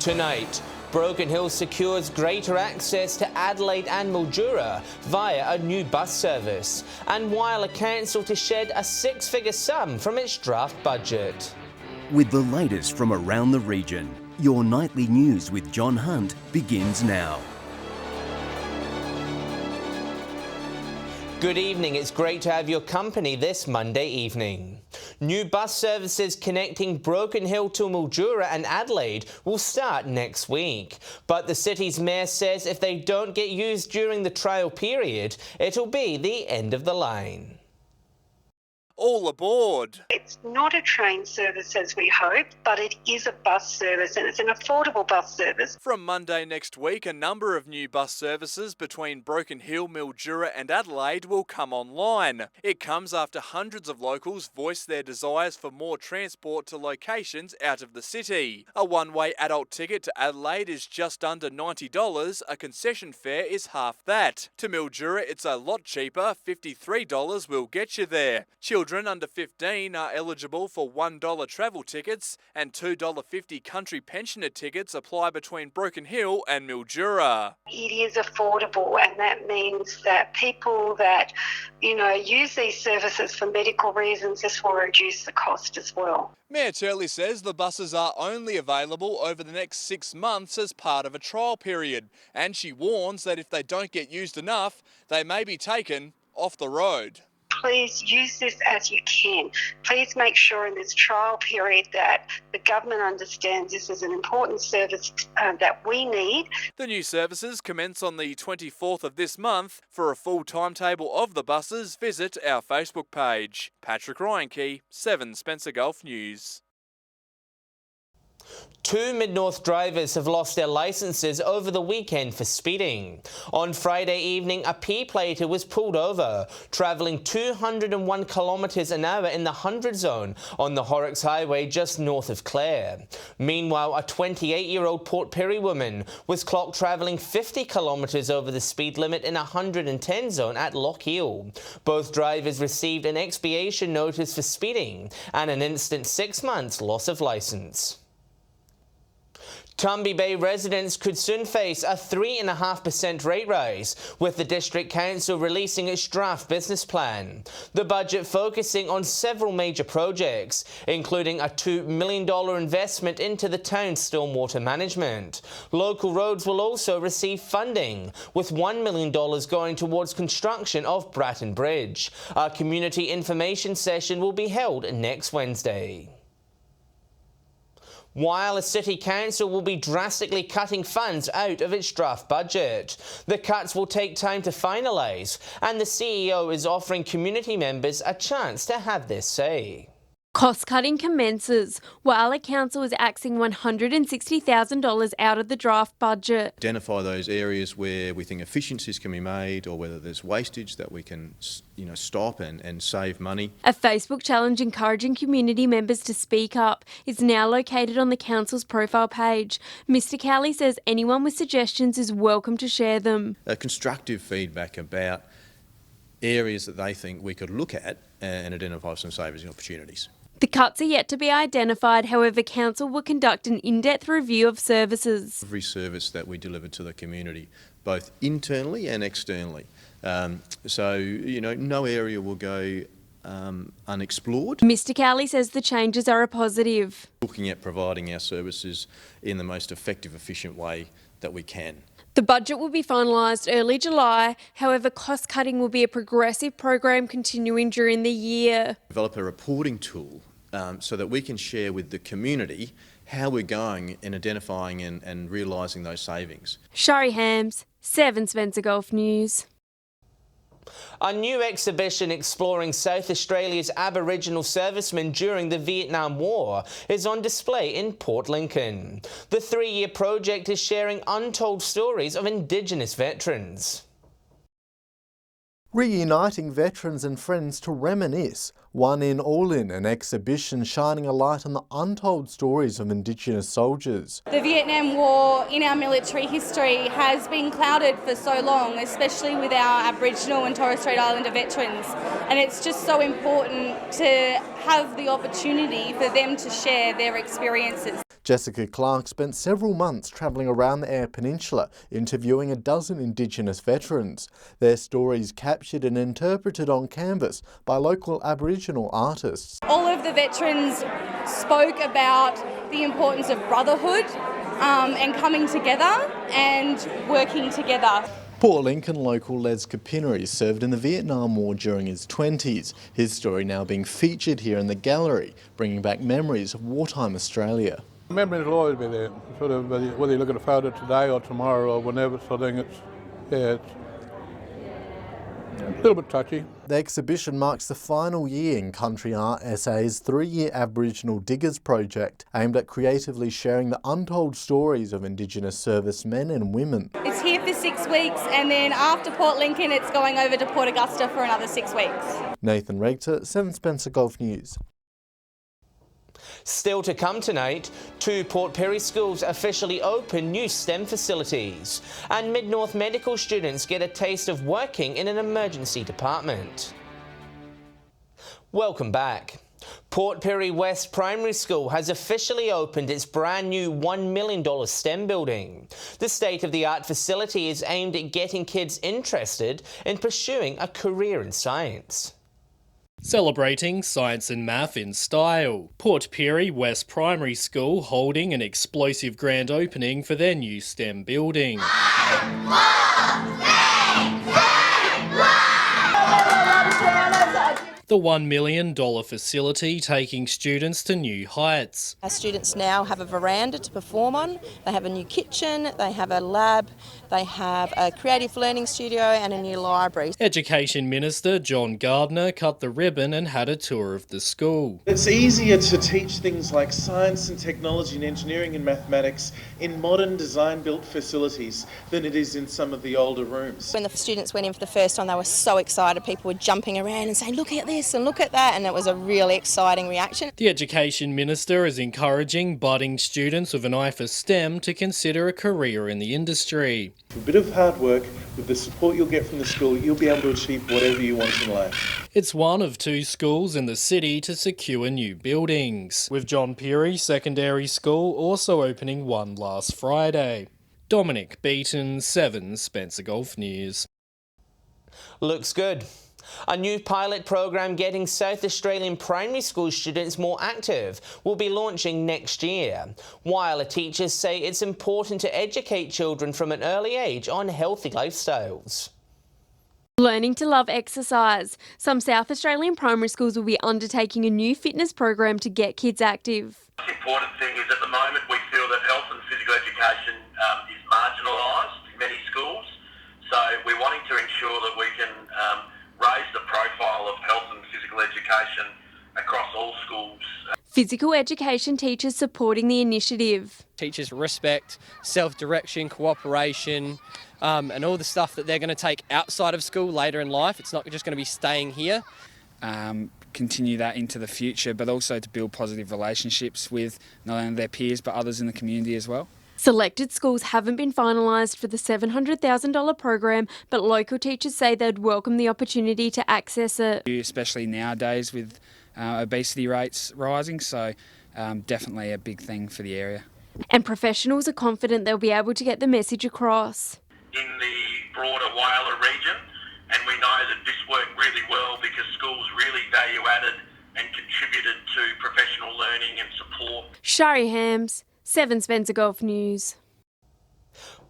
Tonight, Broken Hill secures greater access to Adelaide and Mildura via a new bus service, and Whyalla Council to shed a six-figure sum from its draft budget. With the latest from around the region, your nightly news with John Hunt begins now. Good evening, it's great to have your company this Monday evening. New bus services connecting Broken Hill to Mildura and Adelaide will start next week. But the city's mayor says if they don't get used during the trial period, it'll be the end of the line. All aboard. It's not a train service as we hoped, but it is a bus service, and it's an affordable bus service. From Monday next week, a number of new bus services between Broken Hill, Mildura and Adelaide will come online. It comes after hundreds of locals voiced their desires for more transport to locations out of the city. A one-way adult ticket to Adelaide is just under $90, a concession fare is half that. To Mildura, it's a lot cheaper, $53 will get you there. Children under 15 are eligible for $1 travel tickets, and $2.50 country pensioner tickets apply between Broken Hill and Mildura. It is affordable, and that means that people that, use these services for medical reasons, this will reduce the cost as well. Mayor Turley says the buses are only available over the next 6 months as part of a trial period, and she warns that if they don't get used enough, they may be taken off the road. Please use this as you can. Please make sure in this trial period that the government understands this is an important service that we need. The new services commence on the 24th of this month. For a full timetable of the buses, visit our Facebook page. Patrick Ryankey, 7 Spencer Gulf News. 2 Mid-North drivers have lost their licences over the weekend for speeding. On Friday evening, a P-plater was pulled over, travelling 201 kilometres an hour in the 100 zone on the Horrocks Highway just north of Clare. Meanwhile, a 28-year-old Port Pirie woman was clocked travelling 50 kilometres over the speed limit in a 110 zone at Lochiel. Both drivers received an expiation notice for speeding and an instant 6 months loss of licence. Tumby Bay residents could soon face a 3.5% rate rise, with the District Council releasing its draft business plan. The budget focusing on several major projects, including a $2 million investment into the town's stormwater management. Local roads will also receive funding, with $1 million going towards construction of Bratton Bridge. A community information session will be held next Wednesday. Whyalla City Council will be drastically cutting funds out of its draft budget. The cuts will take time to finalise, and the CEO is offering community members a chance to have their say. Cost-cutting commences. Whyalla Council is axing $160,000 out of the draft budget. Identify those areas where we think efficiencies can be made, or whether there's wastage that we can stop and save money. A Facebook challenge encouraging community members to speak up is now located on the council's profile page. Mr Cowley says anyone with suggestions is welcome to share them. Constructive feedback about areas that they think we could look at and identify some savings opportunities. The cuts are yet to be identified, however, Council will conduct an in-depth review of services. Every service that we deliver to the community, both internally and externally. No area will go unexplored. Mr Cowley says the changes are a positive. Looking at providing our services in the most effective, efficient way that we can. The budget will be finalised early July, however cost-cutting will be a progressive program continuing during the year. Develop a reporting tool so that we can share with the community how we're going in identifying and realising those savings. Shari Hams, 7 Spencer Gulf News. A new exhibition exploring South Australia's Aboriginal servicemen during the Vietnam War is on display in Port Lincoln. The 3-year project is sharing untold stories of Indigenous veterans. Reuniting veterans and friends to reminisce, One in All In, an exhibition shining a light on the untold stories of Indigenous soldiers. The Vietnam War in our military history has been clouded for so long, especially with our Aboriginal and Torres Strait Islander veterans, and it's just so important to have the opportunity for them to share their experiences. Jessica Clark spent several months travelling around the Eyre Peninsula, interviewing a dozen Indigenous veterans. Their stories captured and interpreted on canvas by local Aboriginal artists. All of the veterans spoke about the importance of brotherhood and coming together and working together. Port Lincoln local Les Capinnery served in the Vietnam War during his 20s. His story now being featured here in the gallery, bringing back memories of wartime Australia. Memories will always be there, sort of whether you look at a photo today or tomorrow or whenever, so I think it's a little bit touchy. The exhibition marks the final year in Country Art SA's 3-year Aboriginal Diggers project, aimed at creatively sharing the untold stories of Indigenous servicemen and women. It's here for 6 weeks, and then after Port Lincoln it's going over to Port Augusta for another 6 weeks. Nathan Regter, 7 Spencer Golf News. Still to come tonight, 2 Port Pirie schools officially open new STEM facilities, and Mid-North medical students get a taste of working in an emergency department. Welcome back. Port Pirie West Primary School has officially opened its brand new $1 million STEM building. The state-of-the-art facility is aimed at getting kids interested in pursuing a career in science. Celebrating science and math in style, Port Pirie West Primary School holding an explosive grand opening for their new STEM building. The $1 million facility taking students to new heights. Our students now have a veranda to perform on, they have a new kitchen, they have a lab, they have a creative learning studio and a new library. Education Minister John Gardner cut the ribbon and had a tour of the school. It's easier to teach things like science and technology and engineering and mathematics in modern design-built facilities than it is in some of the older rooms. When the students went in for the first time, they were so excited. People were jumping around and saying, look at this and look at that, and it was a really exciting reaction. The Education Minister is encouraging budding students with an eye for STEM to consider a career in the industry. With a bit of hard work, with the support you'll get from the school, you'll be able to achieve whatever you want in life. It's one of 2 schools in the city to secure new buildings, with John Pirie Secondary School also opening one last Friday. Dominic Beaton, 7 Spencer Golf News. Looks good. A new pilot program getting South Australian primary school students more active will be launching next year, while teachers say it's important to educate children from an early age on healthy lifestyles. Learning to love exercise. Some South Australian primary schools will be undertaking a new fitness program to get kids active. The important thing is at the moment we feel that health and physical education is marginalised in many schools, so we're wanting to ensure that we can raise the profile of health and physical education across all schools. Physical education teachers supporting the initiative. Teachers respect, self-direction, cooperation, and all the stuff that they're going to take outside of school later in life. It's not just going to be staying here. Continue that into the future, but also to build positive relationships with not only their peers but others in the community as well. Selected schools haven't been finalised for the $700,000 program, but local teachers say they'd welcome the opportunity to access it. Especially nowadays with obesity rates rising, so definitely a big thing for the area. And professionals are confident they'll be able to get the message across. In the broader Whyalla region, and we know that this worked really well because schools really value added and contributed to professional learning and support. Shari Hams, 7 Spencer Golf News.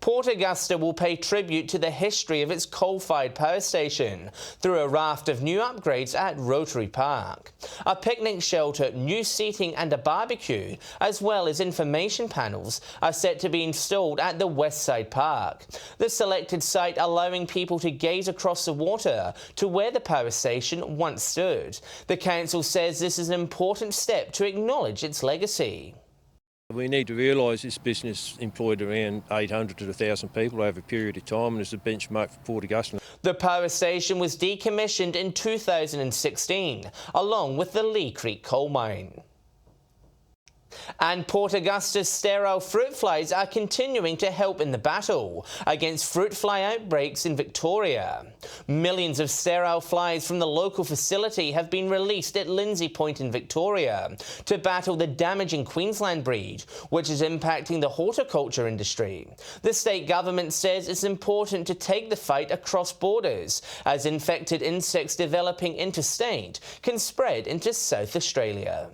Port Augusta will pay tribute to the history of its coal-fired power station through a raft of new upgrades at Rotary Park. A picnic shelter, new seating and a barbecue, as well as information panels, are set to be installed at the Westside Park. The selected site allowing people to gaze across the water to where the power station once stood. The council says this is an important step to acknowledge its legacy. We need to realise this business employed around 800 to 1,000 people over a period of time and is a benchmark for Port Augusta. The power station was decommissioned in 2016, along with the Lee Creek coal mine. And Port Augusta's sterile fruit flies are continuing to help in the battle against fruit fly outbreaks in Victoria. Millions of sterile flies from the local facility have been released at Lindsay Point in Victoria to battle the damaging Queensland breed, which is impacting the horticulture industry. The state government says it's important to take the fight across borders, as infected insects developing interstate can spread into South Australia.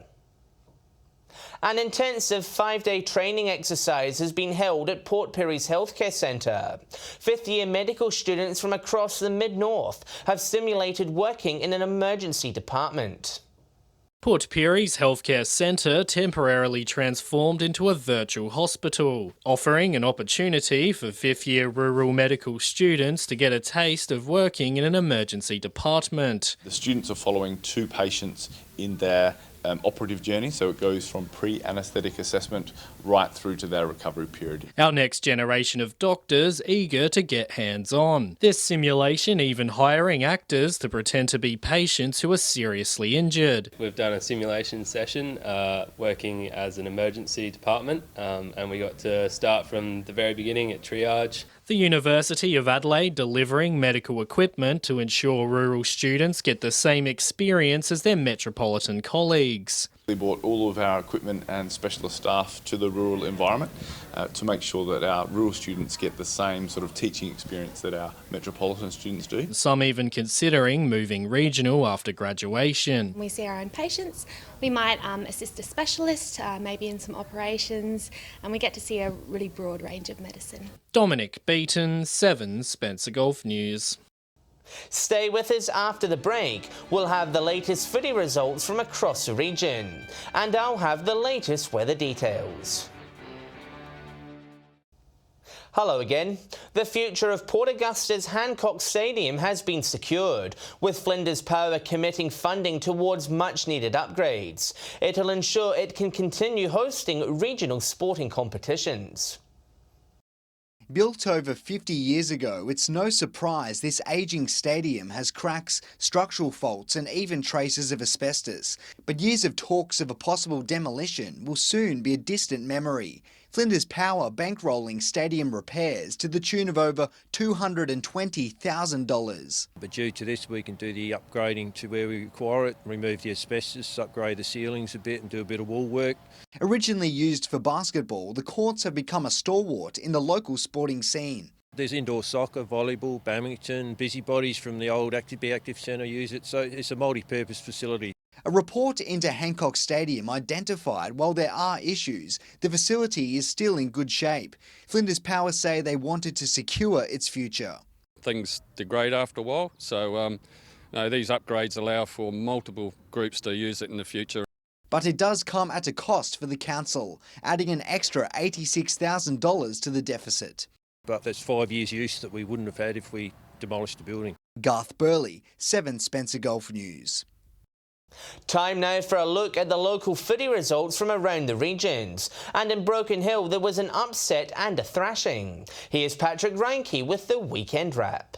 An intensive 5-day training exercise has been held at Port Pirie's Healthcare Centre. Fifth-year medical students from across the Mid-North have simulated working in an emergency department. Port Pirie's Healthcare Centre temporarily transformed into a virtual hospital, offering an opportunity for fifth-year rural medical students to get a taste of working in an emergency department. The students are following 2 patients in their operative journey, so it goes from pre-anaesthetic assessment right through to their recovery period. Our next generation of doctors eager to get hands-on. This simulation even hiring actors to pretend to be patients who are seriously injured. We've done a simulation session working as an emergency department and we got to start from the very beginning at triage. The University of Adelaide delivering medical equipment to ensure rural students get the same experience as their metropolitan colleagues. We brought all of our equipment and specialist staff to the rural environment to make sure that our rural students get the same sort of teaching experience that our metropolitan students do. Some even considering moving regional after graduation. We see our own patients, we might assist a specialist, maybe in some operations, and we get to see a really broad range of medicine. Dominic Beaton, 7 Spencer Golf News. Stay with us after the break. We'll have the latest footy results from across the region, and I'll have the latest weather details. Hello again. The future of Port Augusta's Hancock Stadium has been secured, with Flinders Power committing funding towards much-needed upgrades. It'll ensure it can continue hosting regional sporting competitions. Built over 50 years ago, it's no surprise this ageing stadium has cracks, structural faults and even traces of asbestos. But years of talks of a possible demolition will soon be a distant memory. Flinders Power bankrolling stadium repairs to the tune of over $220,000. But due to this, we can do the upgrading to where we require it, remove the asbestos, upgrade the ceilings a bit and do a bit of wall work. Originally used for basketball, the courts have become a stalwart in the local sporting scene. There's indoor soccer, volleyball, badminton, busybodies from the old Be Active Centre use it, so it's a multi-purpose facility. A report into Hancock Stadium identified while there are issues, the facility is still in good shape. Flinders Power say they wanted to secure its future. Things degrade after a while, so these upgrades allow for multiple groups to use it in the future. But it does come at a cost for the council, adding an extra $86,000 to the deficit. But that's 5 years use that we wouldn't have had if we demolished the building. Garth Burley, 7 Spencer Golf News. Time now for a look at the local footy results from around the regions. And in Broken Hill there was an upset and a thrashing. Here's Patrick Reinke with the weekend wrap.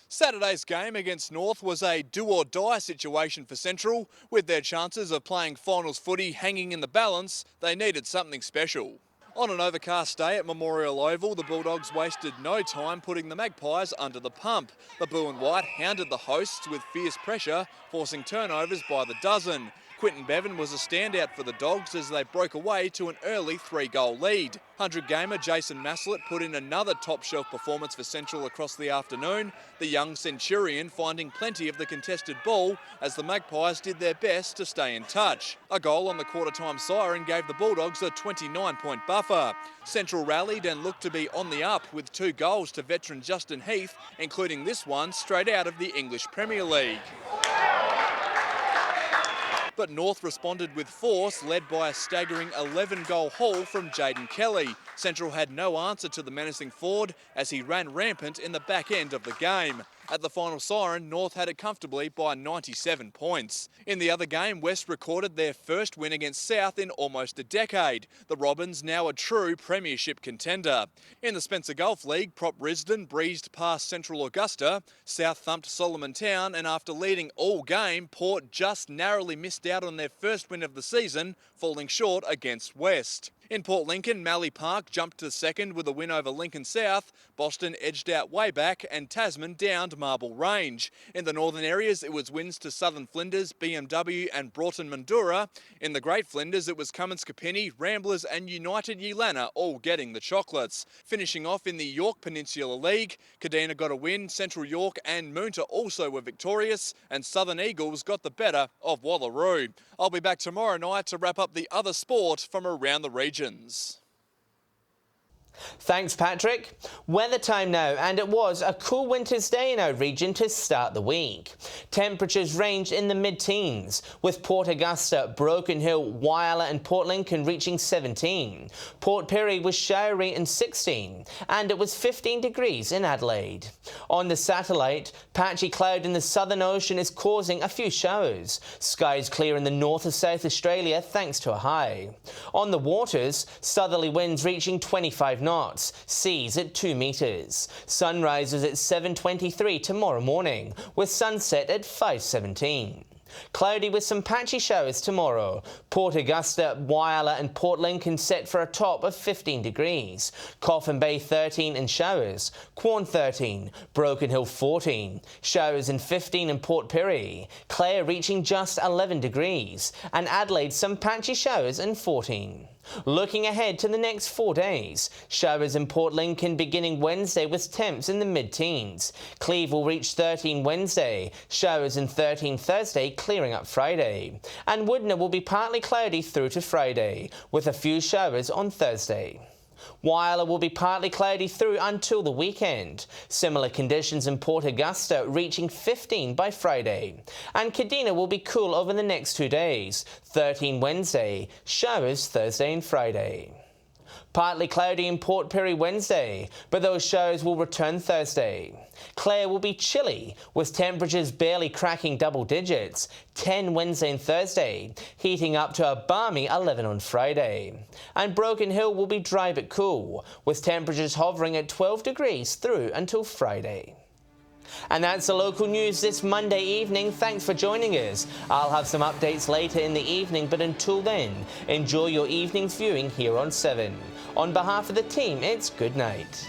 Saturday's game against North was a do-or-die situation for Central. With their chances of playing finals footy hanging in the balance, they needed something special. On an overcast day at Memorial Oval, the Bulldogs wasted no time putting the Magpies under the pump. The blue and white hounded the hosts with fierce pressure, forcing turnovers by the dozen. Quinton Bevan was a standout for the Dogs as they broke away to an early 3-goal lead. 100-gamer Jason Maslett put in another top-shelf performance for Central across the afternoon, the young Centurion finding plenty of the contested ball as the Magpies did their best to stay in touch. A goal on the quarter-time siren gave the Bulldogs a 29-point buffer. Central rallied and looked to be on the up with 2 goals to veteran Justin Heath, including this one straight out of the English Premier League. But North responded with force, led by a staggering 11-goal haul from Jaden Kelly. Central had no answer to the menacing forward as he ran rampant in the back end of the game. At the final siren, North had it comfortably by 97 points. In the other game, West recorded their first win against South in almost a decade. The Robins now a true premiership contender. In the Spencer Gulf League, Prop Risdon breezed past Central Augusta. South thumped Solomon Town, and after leading all game, Port just narrowly missed out on their first win of the season, falling short against West. In Port Lincoln, Mallee Park jumped to second with a win over Lincoln South. Boston edged out Wayback and Tasman downed Marble Range. In the northern areas, it was wins to Southern Flinders, BMW and Broughton Mandurah. In the Great Flinders, it was Cummins Kapini, Ramblers and United Yelana all getting the chocolates. Finishing off in the York Peninsula League, Kadina got a win, Central York and Moonta also were victorious, and Southern Eagles got the better of Wallaroo. I'll be back tomorrow night to wrap up the other sport from around the region. Thanks, Patrick. Weather time now, and it was a cool winter's day in our region to start the week. Temperatures ranged in the mid-teens, with Port Augusta, Broken Hill, Whyalla and Port Lincoln reaching 17. Port Pirie was showery and 16, and it was 15 degrees in Adelaide. On the satellite, patchy cloud in the Southern Ocean is causing a few showers. Skies clear in the north of South Australia thanks to a high. On the waters, southerly winds reaching 25 knots, seas at 2 metres. Sunrise is at 7:23 tomorrow morning, with sunset at 5:17. Cloudy with some patchy showers tomorrow. Port Augusta, Whyalla and Port Lincoln set for a top of 15 degrees. Coffin Bay 13 and showers. Quorn 13. Broken Hill 14. Showers and 15 in Port Pirie. Clare reaching just 11 degrees. And Adelaide some patchy showers and 14. Looking ahead to the next 4 days, showers in Port Lincoln beginning Wednesday with temps in the mid-teens. Cleve will reach 13 Wednesday, showers in 13 Thursday, clearing up Friday. And Woodner will be partly cloudy through to Friday, with a few showers on Thursday. Whyalla will be partly cloudy through until the weekend. Similar conditions in Port Augusta, reaching 15 by Friday. And Kadina will be cool over the next 2 days. 13 Wednesday, showers Thursday and Friday. Partly cloudy in Port Pirie Wednesday, but those showers will return Thursday. Clare will be chilly, with temperatures barely cracking double digits, 10 Wednesday and Thursday, heating up to a balmy 11 on Friday. And Broken Hill will be dry but cool, with temperatures hovering at 12 degrees through until Friday. And that's the local news this Monday evening. Thanks for joining us. I'll have some updates later in the evening, but until then, enjoy your evening's viewing here on 7. On behalf of the team, it's good night.